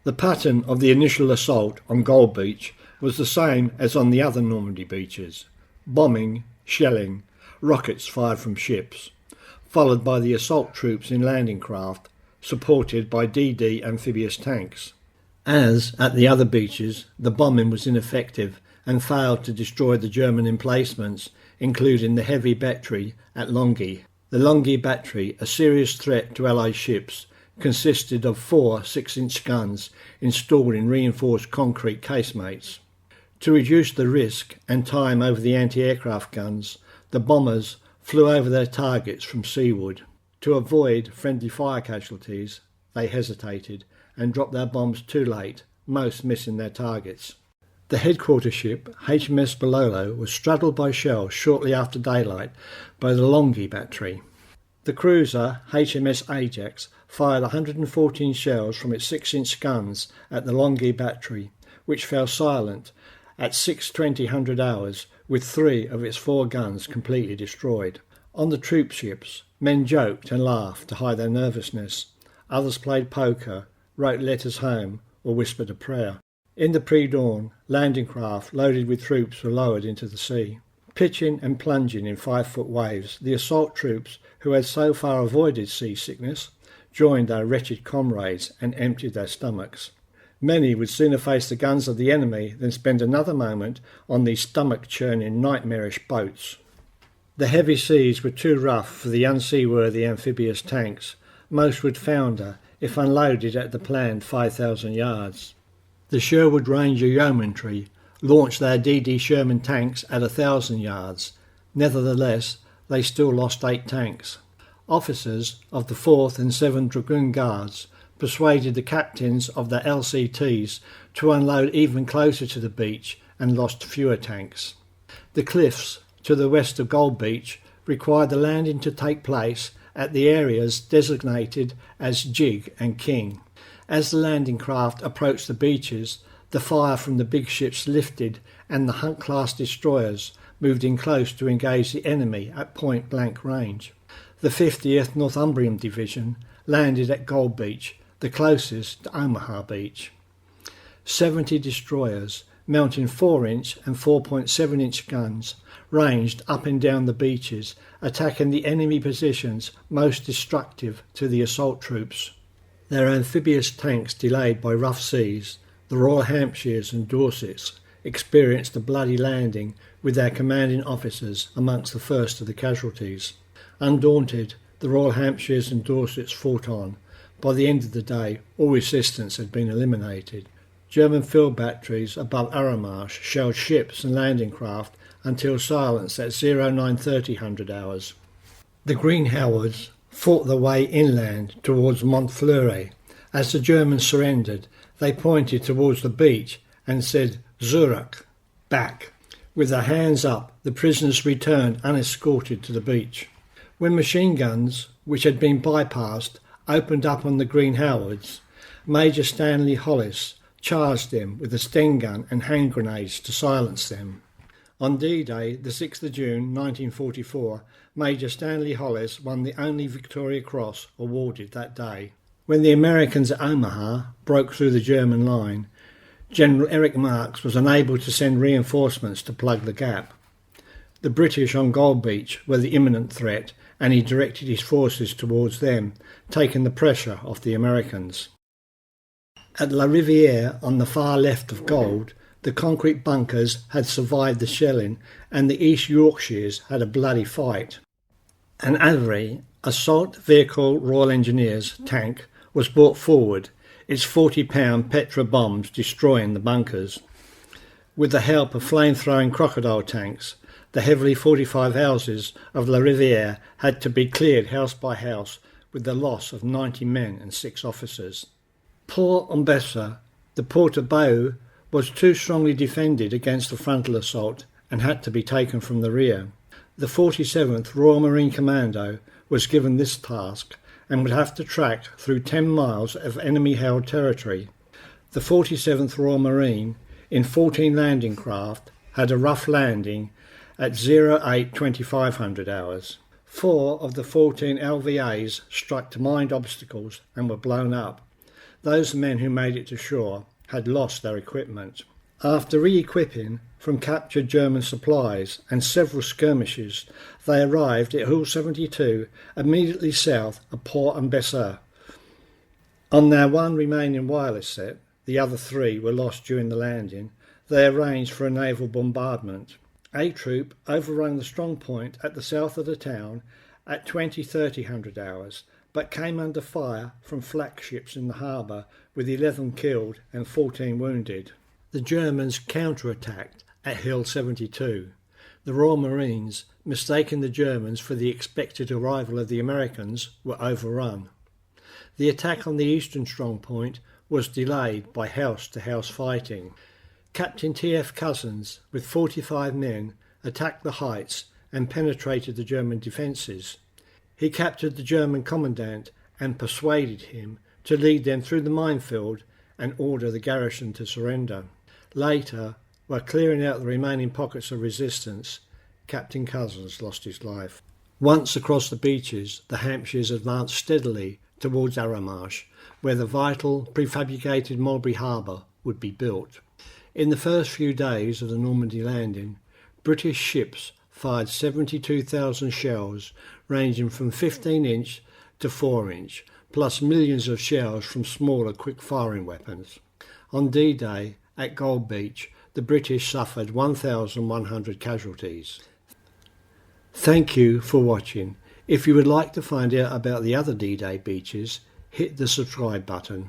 The pattern of the initial assault on Gold Beach was the same as on the other Normandy beaches: bombing, shelling, rockets fired from ships, followed by the assault troops in landing craft, supported by DD amphibious tanks. As at the other beaches, the bombing was ineffective and failed to destroy the German emplacements, including the heavy battery at Longwy. The Longwy battery, a serious threat to Allied ships, consisted of 4 6-inch guns installed in reinforced concrete casemates. To reduce the risk and time over the anti-aircraft guns, the bombers flew over their targets from seaward. To avoid friendly fire casualties, they hesitated and dropped their bombs too late, most missing their targets. The headquarter ship, HMS Bololo, was straddled by shells shortly after daylight by the Longwy battery. The cruiser HMS Ajax fired 114 shells from its 6-inch guns at the Longwy battery, which fell silent at 6:20 hours, with 3 of its 4 guns completely destroyed. On the troop ships, men joked and laughed to hide their nervousness. Others played poker, wrote letters home, or whispered a prayer. In the pre-dawn, landing craft loaded with troops were lowered into the sea. Pitching and plunging in 5-foot waves, the assault troops, who had so far avoided seasickness, joined their wretched comrades and emptied their stomachs. Many would sooner face the guns of the enemy than spend another moment on these stomach-churning, nightmarish boats. The heavy seas were too rough for the unseaworthy amphibious tanks. Most would founder if unloaded at the planned 5,000 yards. The Sherwood Ranger Yeomanry launched their DD Sherman tanks at 1,000 yards. Nevertheless, they still lost 8 tanks. Officers of the 4th and 7th Dragoon Guards persuaded the captains of the LCTs to unload even closer to the beach and lost fewer tanks. The cliffs to the west of Gold Beach required the landing to take place at the areas designated as Jig and King. As the landing craft approached the beaches, the fire from the big ships lifted and the Hunt-class destroyers moved in close to engage the enemy at point-blank range. The 50th Northumbrian Division landed at Gold Beach, the closest to Omaha Beach. 70 destroyers, mounting 4-inch and 4.7-inch guns, ranged up and down the beaches, attacking the enemy positions most destructive to the assault troops. Their amphibious tanks, delayed by rough seas, the Royal Hampshires and Dorsets, experienced a bloody landing with their commanding officers amongst the first of the casualties. Undaunted, the Royal Hampshires and Dorsets fought on. By the end of the day, all resistance had been eliminated. German field batteries above Arromarsh shelled ships and landing craft until silenced at 09:30 hours. The Green Howards fought their way inland towards Montfleury. As the Germans surrendered, they pointed towards the beach and said, "Zurich, back." With their hands up, the prisoners returned unescorted to the beach. When machine guns, which had been bypassed, opened up on the Green Howards, Major Stanley Hollis charged them with a Sten gun and hand grenades to silence them. On D-Day, the 6th of June 1944, Major Stanley Hollis won the only Victoria Cross awarded that day. When the Americans at Omaha broke through the German line, General Eric Marks was unable to send reinforcements to plug the gap. The British on Gold Beach were the imminent threat, and he directed his forces towards them, taking the pressure off the Americans. At La Riviere, on the far left of Gold, the concrete bunkers had survived the shelling, and the East Yorkshires had a bloody fight. An Avery Assault Vehicle Royal Engineers tank was brought forward, its 40-pound Petra bombs destroying the bunkers. With the help of flame-throwing crocodile tanks, the heavily fortified houses of La Riviere had to be cleared house by house, with the loss of 90 men and 6 officers. Port-en-Bessin, the port of Bayeux, was too strongly defended against the frontal assault and had to be taken from the rear. The 47th Royal Marine Commando was given this task and would have to track through 10 miles of enemy-held territory. The 47th Royal Marine, in 14 landing craft, had a rough landing at 08:25 hours. 4 of the 14 LVAs struck mined obstacles and were blown up. those men who made it to shore had lost their equipment. After re-equipping from captured German supplies and several skirmishes, they arrived at Hill 72 immediately south of Port-en-Bessin. On their one remaining wireless set, the other three were lost during the landing, they arranged for a naval bombardment. A Troop overran the strong point at the south of the town at 20:30 hours, but came under fire from flak ships in the harbour with 11 killed and 14 wounded. The Germans counterattacked at Hill 72. The Royal Marines, mistaking the Germans for the expected arrival of the Americans, were overrun. The attack on the eastern strong point was delayed by house-to-house fighting. Captain T.F. Cousins, with 45 men, attacked the heights and penetrated the German defences. He captured the German commandant and persuaded him to lead them through the minefield and order the garrison to surrender. Later, while clearing out the remaining pockets of resistance, Captain Cousins lost his life. Once across the beaches, the Hampshires advanced steadily towards Arromarsh, where the vital prefabricated Mulberry Harbour would be built. In the first few days of the Normandy landing, British ships fired 72,000 shells ranging from 15-inch to 4-inch, plus millions of shells from smaller quick-firing weapons. On D-Day, at Gold Beach, the British suffered 1,100 casualties. Thank you for watching. If you would like to find out about the other D-Day beaches, hit the subscribe button.